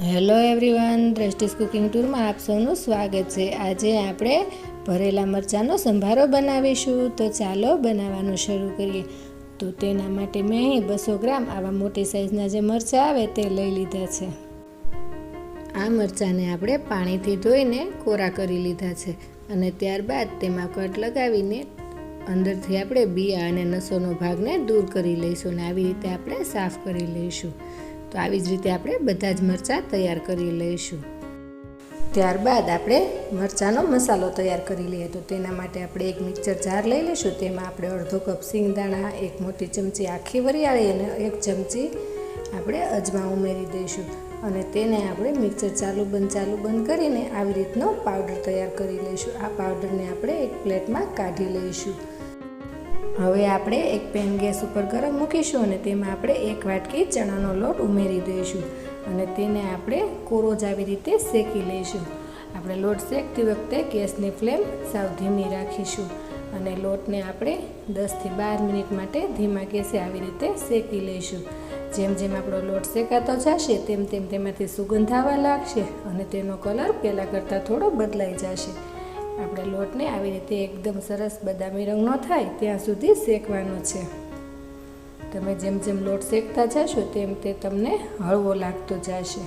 Hello everyone, દ્રષ્ટિસ cooking ટૂરમાં આપ સૌનું સ્વાગત છે। આજે આપણે ભરેલા મરચાંનો સંભારો બનાવીશું। તો ચાલો બનાવવાનું શરૂ કરીએ। તો તેના માટે મેં અહીં 200 ગ્રામ આવા મોટી સાઇઝના જે મરચાં આવે તે લઈ લીધા છે। આ મરચાંને આપણે પાણીથી ધોઈને કોરા કરી લીધા છે અને ત્યારબાદ તેમાં કટ લગાવીને અંદરથી આપણે બિયા અને નસોનો ભાગને દૂર કરી લઈશું અને આવી રીતે આપણે સાફ કરી લઈશું। તો આવી જ રીતે આપણે બધા જ મરચાં તૈયાર કરી લઈશું। ત્યારબાદ આપણે મરચાંનો મસાલો તૈયાર કરી લઈએ। તો તેના માટે આપણે એક મિક્સર જાર લઈ લઈશું। તેમાં આપણે અડધો કપ સિંગદાણા, એક મોટી ચમચી આખી વરિયાળી અને એક ચમચી આપણે અજમા ઉમેરી દઈશું અને તેને આપણે મિક્સર ચાલુ બંધ કરીને આવી રીતનો પાવડર તૈયાર કરી લઈશું। આ પાવડરને આપણે એક પ્લેટમાં કાઢી લઈશું। હવે આપણે એક પેન ગેસ ઉપર ગરમ મૂકીશું અને તેમાં આપણે એક વાટકી ચણાનો લોટ ઉમેરી દઈશું અને તેને આપણે કોરો જ આવી રીતે શેકી લઈશું। આપણે લોટ શેકતી વખતે ગેસની ફ્લેમ સાવ ધીમી રાખીશું અને લોટને આપણે 10થી 12 મિનિટ માટે ધીમા ગેસે આવી રીતે શેકી લઈશું। જેમ જેમ આપણો લોટ શેકાતો જશે તેમ તેમ તેમાંથી સુગંધ આવવા લાગશે અને તેનો કલર પહેલાં કરતાં થોડો બદલાઈ જશે। આપણે લોટને આવી રીતે એકદમ સરસ બદામી રંગનો થાય ત્યાં સુધી શેકવાનો છે। તમે જેમ જેમ લોટ શેકતા જશો તેમ તે તમને હળવો લાગતો જશે।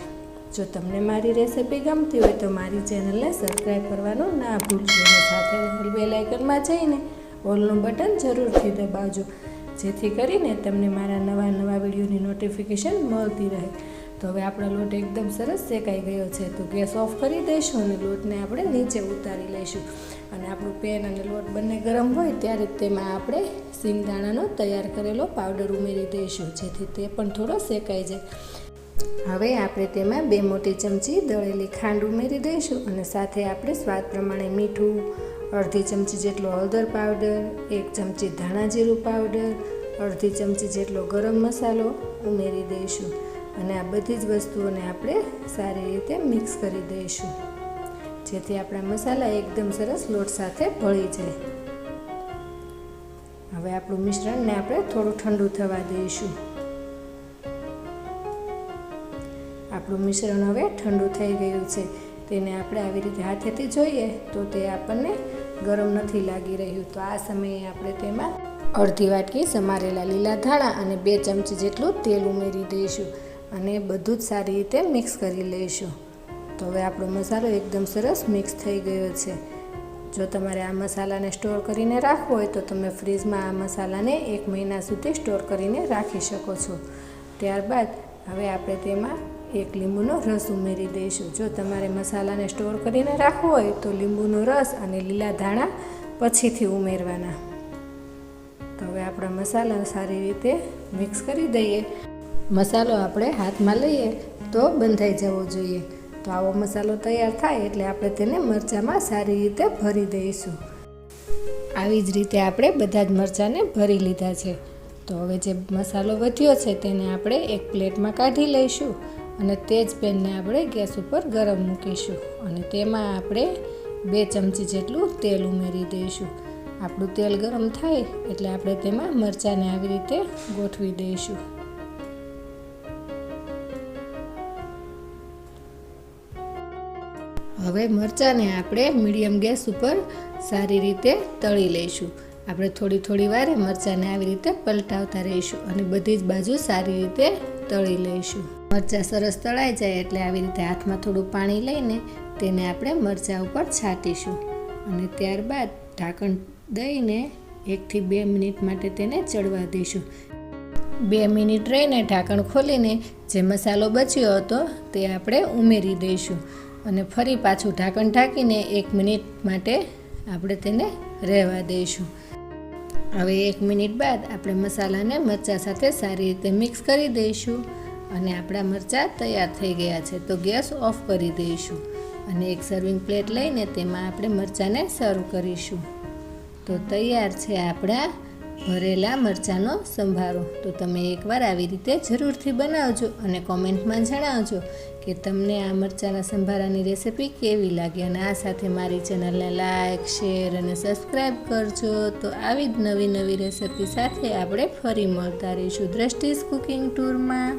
જો તમને મારી રેસિપી ગમતી હોય તો મારી ચેનલને સબસ્ક્રાઈબ કરવાનું ના ભૂલશો અને સાથે બેલ આઇકનમાં જઈને ઓલનું બટન જરૂરથી દબાવજો, જેથી કરીને તમને મારા નવા વિડીયોની નોટિફિકેશન મળતી રહે। તો હવે આપણો લોટ એકદમ સરસ શેકાઈ ગયો છે। તો ગેસ ઓફ કરી દઈશું અને લોટને આપણે નીચે ઉતારી લઈશું અને આપણું પેન અને લોટ બંને ગરમ હોય ત્યારે તેમાં આપણે સિંગદાણાનો તૈયાર કરેલો પાવડર ઉમેરી દઈશું, જેથી તે પણ થોડો શેકાઈ જાય। હવે આપણે તેમાં 2 મોટી ચમચી દળેલી ખાંડ ઉમેરી દઈશું અને સાથે આપણે સ્વાદ પ્રમાણે મીઠું, અડધી ચમચી જેટલો હળદર પાવડર, 1 ચમચી ધાણા જીરું પાવડર, અડધી ચમચી જેટલો ગરમ મસાલો ઉમેરી દઈશું અને આ બધી જ વસ્તુઓને આપણે સારી રીતે મિક્સ કરી દઈશું, જેથી આપણા મસાલા એકદમ સરસ લોટ સાથે ભળી જાય। હવે આપણું મિશ્રણને આપણે થોડું ઠંડુ થવા દઈશું। આપણું મિશ્રણ હવે ઠંડુ થઈ ગયું છે। તેને આપણે આવી રીતે હાથેથી જોઈએ તો તે આપણને ગરમ નથી લાગી રહ્યું। તો આ સમયે આપણે તેમાં અડધી વાટકી સમારેલા લીલા ધાણા અને 2 ચમચી જેટલું તેલ ઉમેરી દઈશું અને બધું જ સારી રીતે મિક્સ કરી લઈશું। તો હવે આપણો મસાલો એકદમ સરસ મિક્સ થઈ ગયો છે। જો તમારે આ મસાલાને સ્ટોર કરીને રાખવો હોય તો તમે ફ્રીજમાં આ મસાલાને 1 મહિના સુધી સ્ટોર કરીને રાખી શકો છો। ત્યારબાદ હવે આપણે તેમાં 1 લીંબુનો રસ ઉમેરી દઈશું। જો તમારે મસાલાને સ્ટોર કરીને રાખવો હોય તો લીંબુનો રસ અને લીલા ધાણા પછીથી ઉમેરવાના। તો હવે આપણા મસાલા સારી રીતે મિક્સ કરી દઈએ। મસાલો આપણે હાથમાં લઈએ તો બંધાઈ જવો જોઈએ। તો આવો મસાલો તૈયાર થાય એટલે આપણે તેને મરચાંમાં સારી રીતે ભરી દઈશું। આવી જ રીતે આપણે બધા જ મરચાંને ભરી લીધા છે। તો હવે જે મસાલો વધ્યો છે તેને આપણે એક પ્લેટમાં કાઢી લઈશું અને તે જ પેનને આપણે ગેસ ઉપર ગરમ મૂકીશું અને તેમાં આપણે 2 ચમચી જેટલું તેલ ઉમેરી દઈશું। આપણું તેલ ગરમ થાય એટલે આપણે તેમાં મરચાંને આવી રીતે ગોઠવી દઈશું। હવે મરચાંને આપણે મીડિયમ ગેસ ઉપર સારી રીતે તળી લઈશું। આપણે થોડી વારે મરચાંને આવી રીતે પલટાવતા રહીશું અને બધી જ બાજુ સારી રીતે તળી લઈશું। મરચાં સરસ તળાઈ જાય એટલે આવી રીતે હાથમાં થોડું પાણી લઈને તેને આપણે મરચાં ઉપર છાંટીશું અને ત્યારબાદ ઢાંકણ દઈને 1 થી 2 મિનિટ માટે તેને ચડવા દઈશું। 2 મિનિટ રહીને ઢાંકણ ખોલીને જે મસાલો બચ્યો હતો તે આપણે ઉમેરી દઈશું અને ફરી પાછું ઢાંકણ ઢાંકીને 1 મિનિટ માટે આપણે તેને રહેવા દઈશું। હવે 1 મિનિટ બાદ આપણે મસાલાને મરચાં સાથે સારી રીતે મિક્સ કરી દઈશું અને આપણા મરચાં તૈયાર થઈ ગયા છે। તો ગેસ ઓફ કરી દઈશું અને એક સર્વિંગ પ્લેટ લઈને તેમાં આપણે મરચાંને સર્વ કરીશું। તો તૈયાર છે આપણા ભરેલા મરચાંનો સંભારો। તો તમે એકવાર આવી રીતે જરૂરથી બનાવજો અને કોમેન્ટમાં જણાવજો કે તમને આ મરચાંના સંભારાની રેસિપી કેવી લાગી અને આ સાથે મારી ચેનલને લાઈક, શેર અને સબસ્ક્રાઈબ કરજો। તો આવી જ નવી રેસિપી સાથે આપણે ફરી મળતા રહીશું દ્રષ્ટિસ કુકિંગ ટૂરમાં।